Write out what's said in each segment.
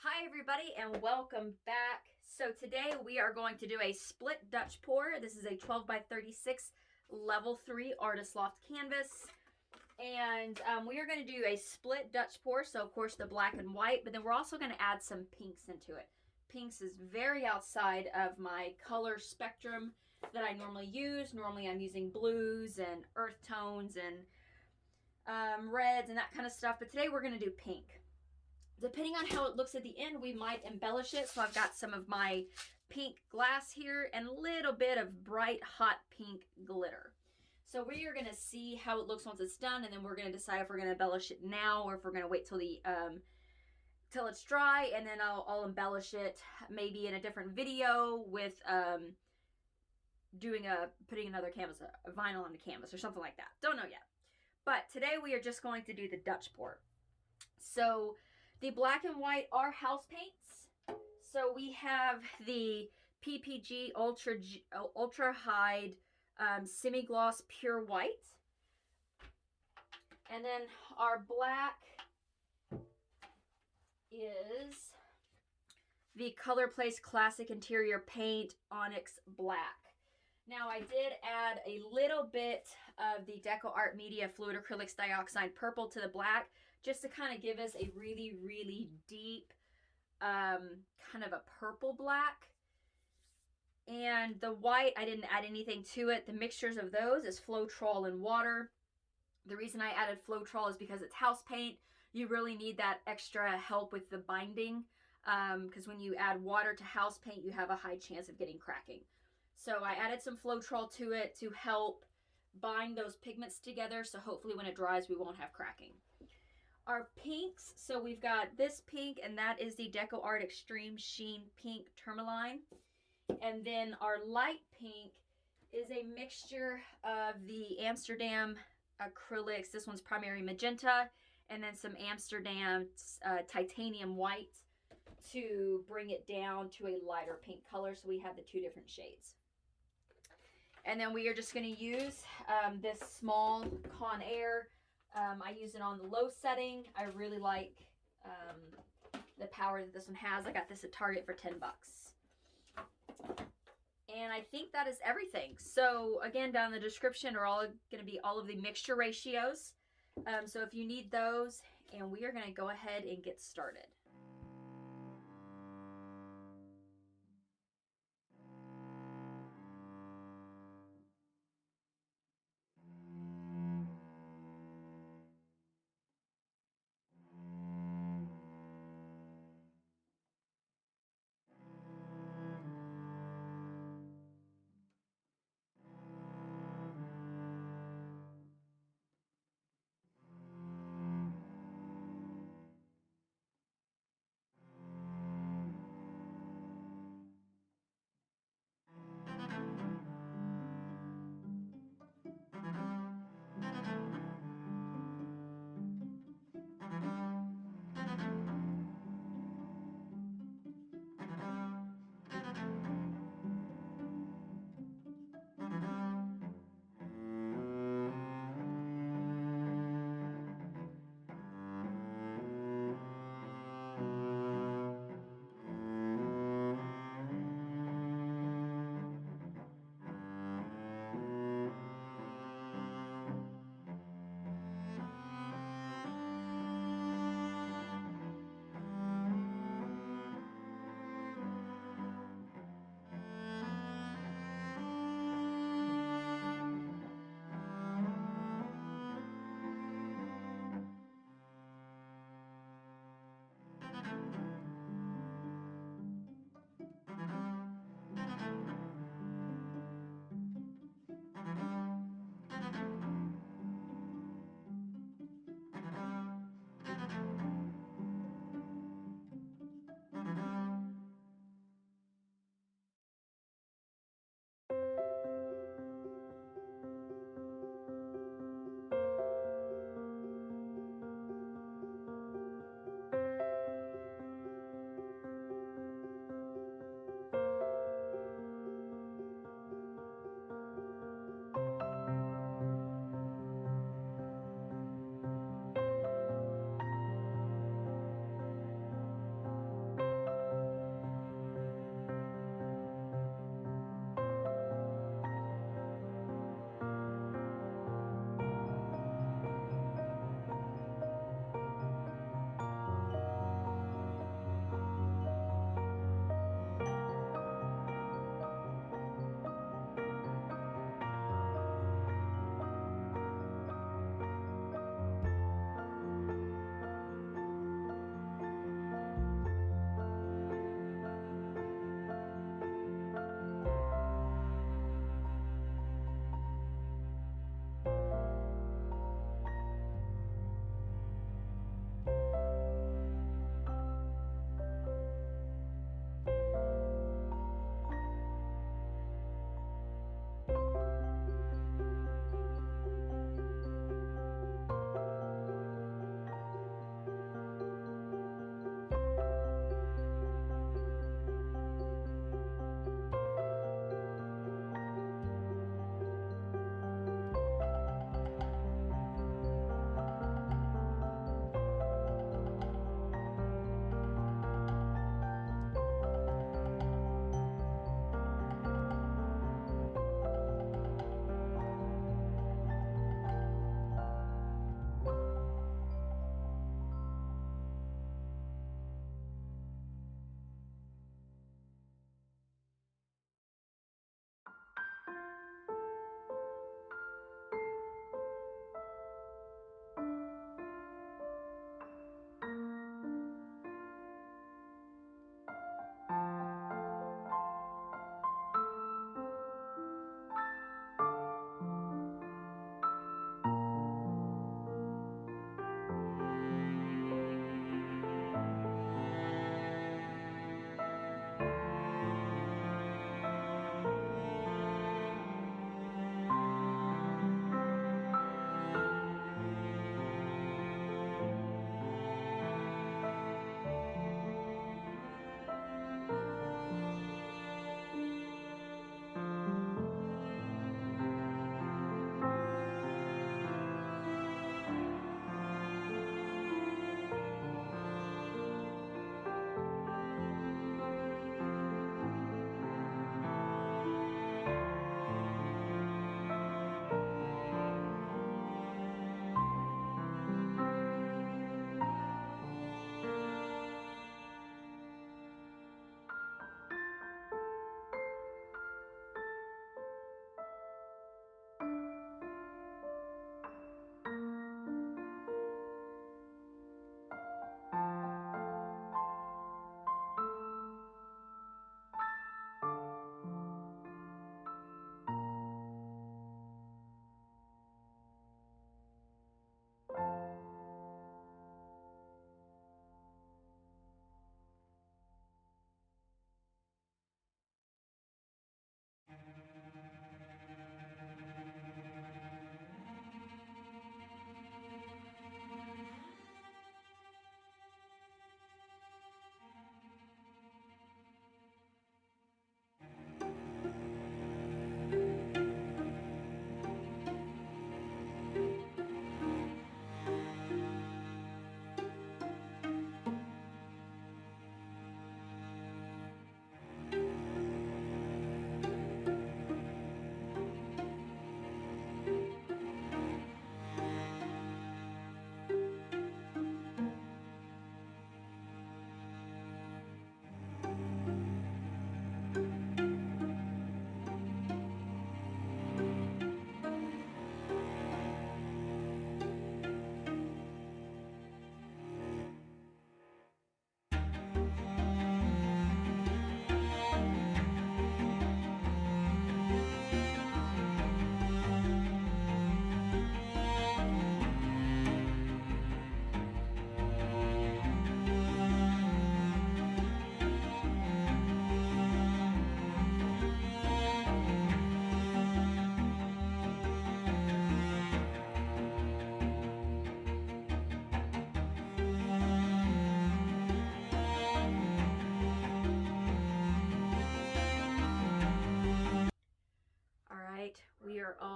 Hi everybody and welcome back. So today we are going to do a split Dutch pour. This is a 12 by 36 level 3 Artist Loft canvas. And we are going to do a split Dutch pour, so of course the black and white, but then we're also going to add some pinks into it. Pinks is very outside of my color spectrum that I normally use. Normally I'm using blues and earth tones and reds and that kind of stuff, but today we're going to do pink. Depending on how it looks at the end, we might embellish it. So I've got some of my pink glass here and a little bit of bright hot pink glitter. So we are going to see how it looks once it's done, and then we're going to decide if we're going to embellish it now or if we're going to wait till the till it's dry, and then I'll embellish it maybe in a different video with putting another canvas, a vinyl on the canvas or something like that. Don't know yet. But today we are just going to do the Dutch pour. So the black and white are house paints. So we have the PPG UltraHide SemiGloss Pure White. And then our black is the Colorplace Classic Interior Paint Onyx Black. Now I did add a little bit of the DecoArt MediaFluid Acrylics Dioxine Purple to the black, just to kind of give us a really, really deep kind of a purple black. And the white, I didn't add anything to it. The mixtures of those is Floetrol and water. The reason I added Floetrol is because it's house paint. You really need that extra help with the binding, because when you add water to house paint, you have a high chance of getting cracking. So I added some Floetrol to it to help bind those pigments together, so hopefully when it dries we won't have cracking. Our pinks, so we've got this pink, and that is the DecoArt Extreme Sheen Pink Tourmaline. And then our light pink is a mixture of the Amsterdam acrylics. This one's primary magenta, and then some Amsterdam titanium white to bring it down to a lighter pink color, so we have the two different shades. And then we are just going to use this small Conair. I use it on the low setting. I really like the power that this one has. I got this at Target for 10 bucks. And I think that is everything. So again, down in the description are all going to be all of the mixture ratios. So if you need those, and we are going to go ahead and get started.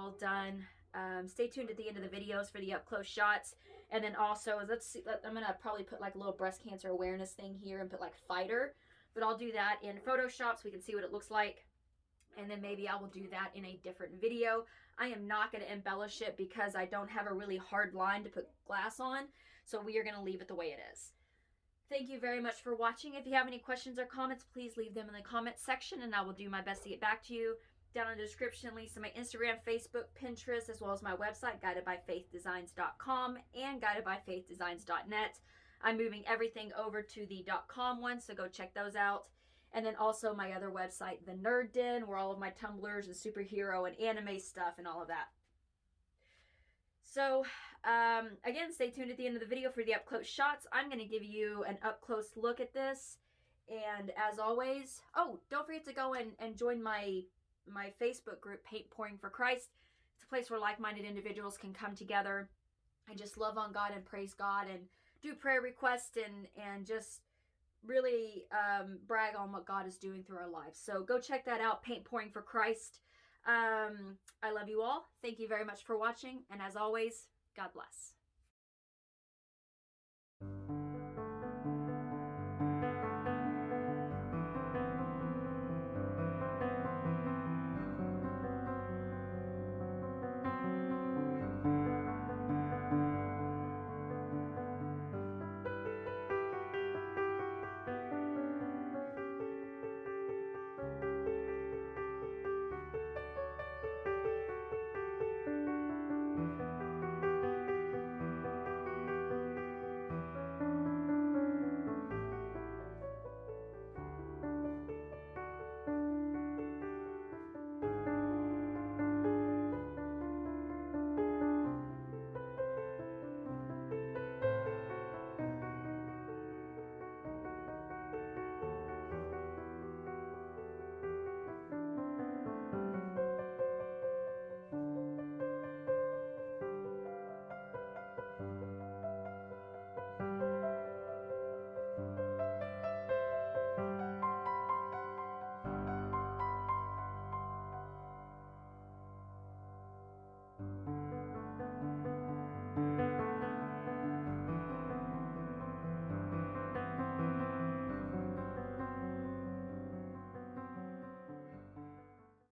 all done. Stay tuned at the end of the videos for the up close shots. And then also, let's see, I'm gonna probably put like a little breast cancer awareness thing here and put like fighter, but I'll do that in Photoshop so we can see what it looks like. And then maybe I will do that in a different video. I am not going to embellish it because I don't have a really hard line to put glass on. So we are going to leave it the way it is. Thank you very much for watching. If you have any questions or comments, please leave them in the comment section and I will do my best to get back to you. Down in the description, links to my Instagram, Facebook, Pinterest, as well as my website, guidedbyfaithdesigns.com and guidedbyfaithdesigns.net. I'm moving everything over to the .com one, so go check those out. And then also my other website, The Nerd Den, where all of my Tumblrs and superhero and anime stuff and all of that. So, again, stay tuned at the end of the video for the up-close shots. I'm going to give you an up-close look at this. And as always, oh, don't forget to go and join my Facebook group, Paint Pouring for Christ. It's a place where like-minded individuals can come together and just love on God and praise God and do prayer requests and just really brag on what God is doing through our lives. So go check that out, Paint Pouring for Christ. I love you all. Thank you very much for watching. And as always, God bless.